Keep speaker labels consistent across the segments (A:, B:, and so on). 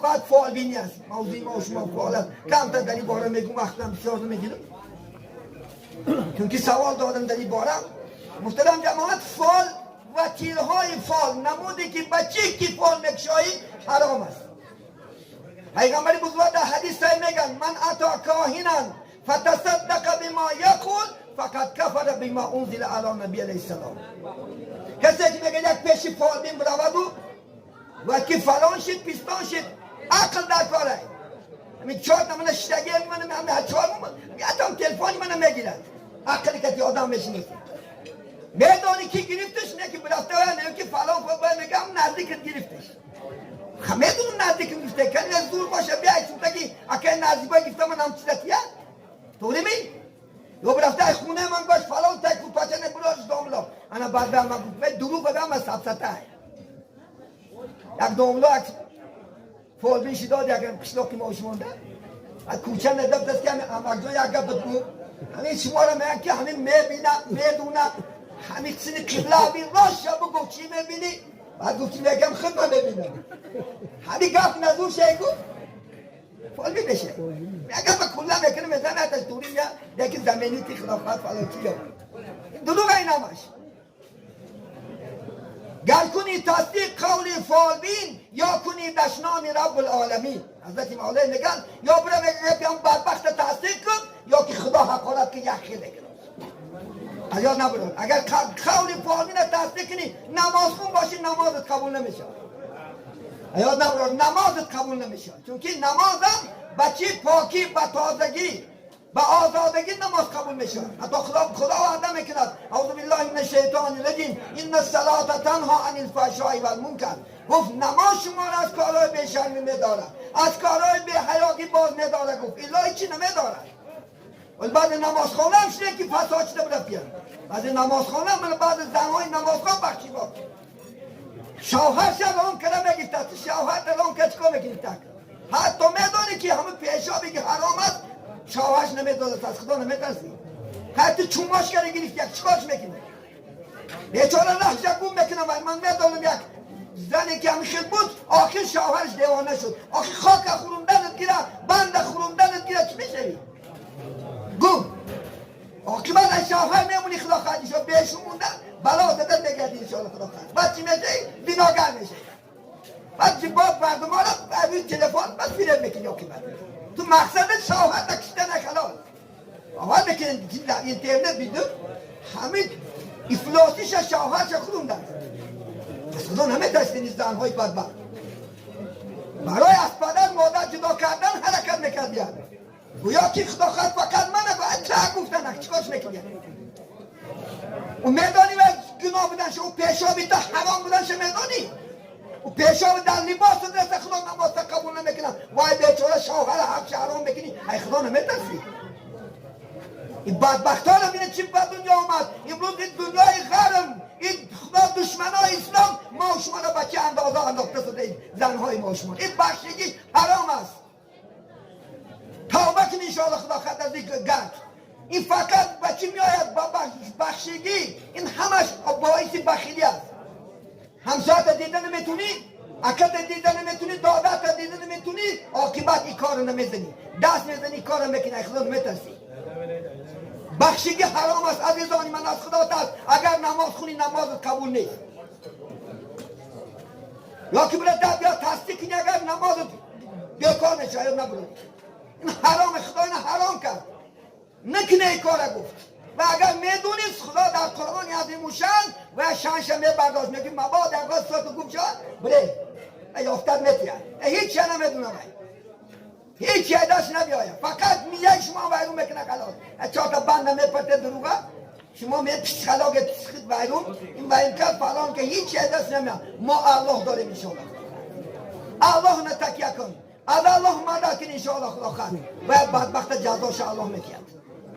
A: فقط فعال بینی است. موضوع ما و شما فعال است. کمتر در این باره میگم، وقتم بسیار نمیگیرم چون که سوال دادم در این باره. محترم جماعت، فال و تیرهای فال، نمودی که بچه که فال مکشایی حرام است. پیغمبر بزرگ در حدیث میگن من اتا کاهنا فتصدق بما یقول فقط کفر بما انزل علی نبی علیه السلام. کسی که میگه یک پیش فال بین برود و که فلان شد پیستان شد، عقل در کاره. همین چهار من شتگیر من همه چهار هم تلفنی من میگیرد. عقلی که آدم میشنید میدانی که گرفتش نه که برفته و نه که فلان فلان میگم نزدیک گرفتش. میدونم نزدیک گرفته کنی از دور باشه بیایی چون تاکی اکه نزدیک گرفته من هم چیزتیه طوری می یا برفته خونه من باش فلان تک بود پاچه نبراش داملا انا بعد به من بود دروغ به من سبسته یک داملا فول بیشی داد یک قشلاقی ماش مونده از کوچه ندفت است که همه یک گفت بود همین شما را میگن که همین میبینم میدونم همین سنی قبله بین راست شب گفت چی میبینی؟ بعد گفتی میگم خود من ببینم همین گفت نزور شایی گفت فال بشه میگم با کلا میکنه میزن اتش دوری یا یکی زمینی تی خلافت فلان چی یا دروغ این همش گر کنی تصدیق قول فال بین یا کنی دشنام رب العالمین. حضرت مولا میگن یا برای میگم بدبخت تصدیق کن یا که خدا حقارت که یک خیلی کنه یاد نبرد. اگر قول فال بین تصدیق کنی نماز خون باشی نمازت قبول نمیشه. یاد نبرد نمازت قبول نمیشه چون که نمازم بچه پاکی با تازگی با آزادگی نماز قبول میشه. حتی خدا وعده میکند اعوذ بالله من الشیطان الرجیم ان الصلاة تنها عن الفحشاء والمنکر. گفت نماز شما را از کارهای بیشرمی میداره از کارهای بی‌حیایی باز میداره. گفت الا چی نمیداره. ولی بعد نمازخانه هم شده که فساد شده برفیه. بعد نمازخانه هم بعد زنهای نمازخانه بخشی با شوهر شب هم کنه میگیفتد شوهر الان کچکا میگیفتد. حتی میدانی که همه پیشا بگی حرام است شوهرش نمیدازد از خدا نمیترسی. حتی چونماش کرده گریفت یک چکاش میکنه بیچاره نحشه گوم میکنه. و من میدانم یک زنی که همیشه بود آخر شوهرش دیوانه شد. آخر خاک خوروندنت گیره بند خوروندنت گیره چی میشوی گوم آخر من شوهر میمونی خدا خواهدی شد بهشون مونده بلا زدن میگردی انشاءالله خدا خواهد. بعد چی میشه بیناگر میشه. بعد چی باید مردم ها را به تلفن بعد فیلم میکنی آخر بعد تو مقصد شوهر نکشتن حلال. اول بکنن در اینترنت بیدون همین افلاسیش شوهرش خوندن. از خدا نمیترسین این زنهای بدبخت برای از پدر مادر جدا کردن حرکت میکردن. گویا که خدا خواهد فقط من باید چه گفتن چیکارش میکنی و میدانی و گناه بودن شو پیشابی تا حرام بودن شو میدانی و پیشاب در لباس درست خدا نماز قبول نمیکنن. وای بیچاره شوهر حق حرام میکنی ای خدا نمیترسی. این بدبخت ها رو بینه چی به دنیا آمد. امروز این دنیای غرم این خدا دشمنای اسلام ما و شما رو بچه اندازه انداخته شده زنهای ما و شما. این بخشگی حرام است. توبه کنی انشاءالله خدا خواهد از این گرد. این فقط بچه میآید با بخشگی این همش باعث بخیلی است. همسایت دیدن نمیتونی اکت دیدن نمیتونی دادت دیدن نمیتونی عاقبت این کار رو نمیزنی دست میزنی کار رو میکنی خدا نمیترسی. بخشگی حرام است عزیزانی من از خدا ترس. اگر نماز خونی نمازت قبول نیست یا که برای در بیا تصدیق کنی اگر نمازت بیکار میشه یا نبرد. این حرام خدا این حرام کرد نکنه این کار گفت. و اگر میدونید خدا در قرآن عظیم الشان و شانش میبرداشت میگه مبادا اگر صورت گفت شد بره یافتد میتیه هیچ چیه نمیدونه هیچ چیه داشت نبیاید فقط میگه شما ویرون میکنه خلاص چهار تا بند میپرته دروغه شما میپشت خلاق تسخید ویرون این ویرون کرد فلان که هیچ چیه داشت نمیاد. ما الله داریم انشاءالله الله نتکیه کن از الله مدد کن انشاءالله خدا خواهد و بدبخت جزاش الله میکرد.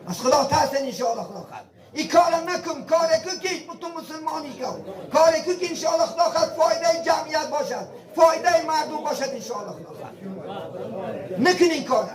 A: از خدا ترسن انشاءالله خدا خواهد. این کار نکن کاری که تو مسلمانی کن کاری که انشاءالله خدا خواهد فایده جمعیت باشد فایده مردم باشد انشاءالله خدا خواهد. نکن این کار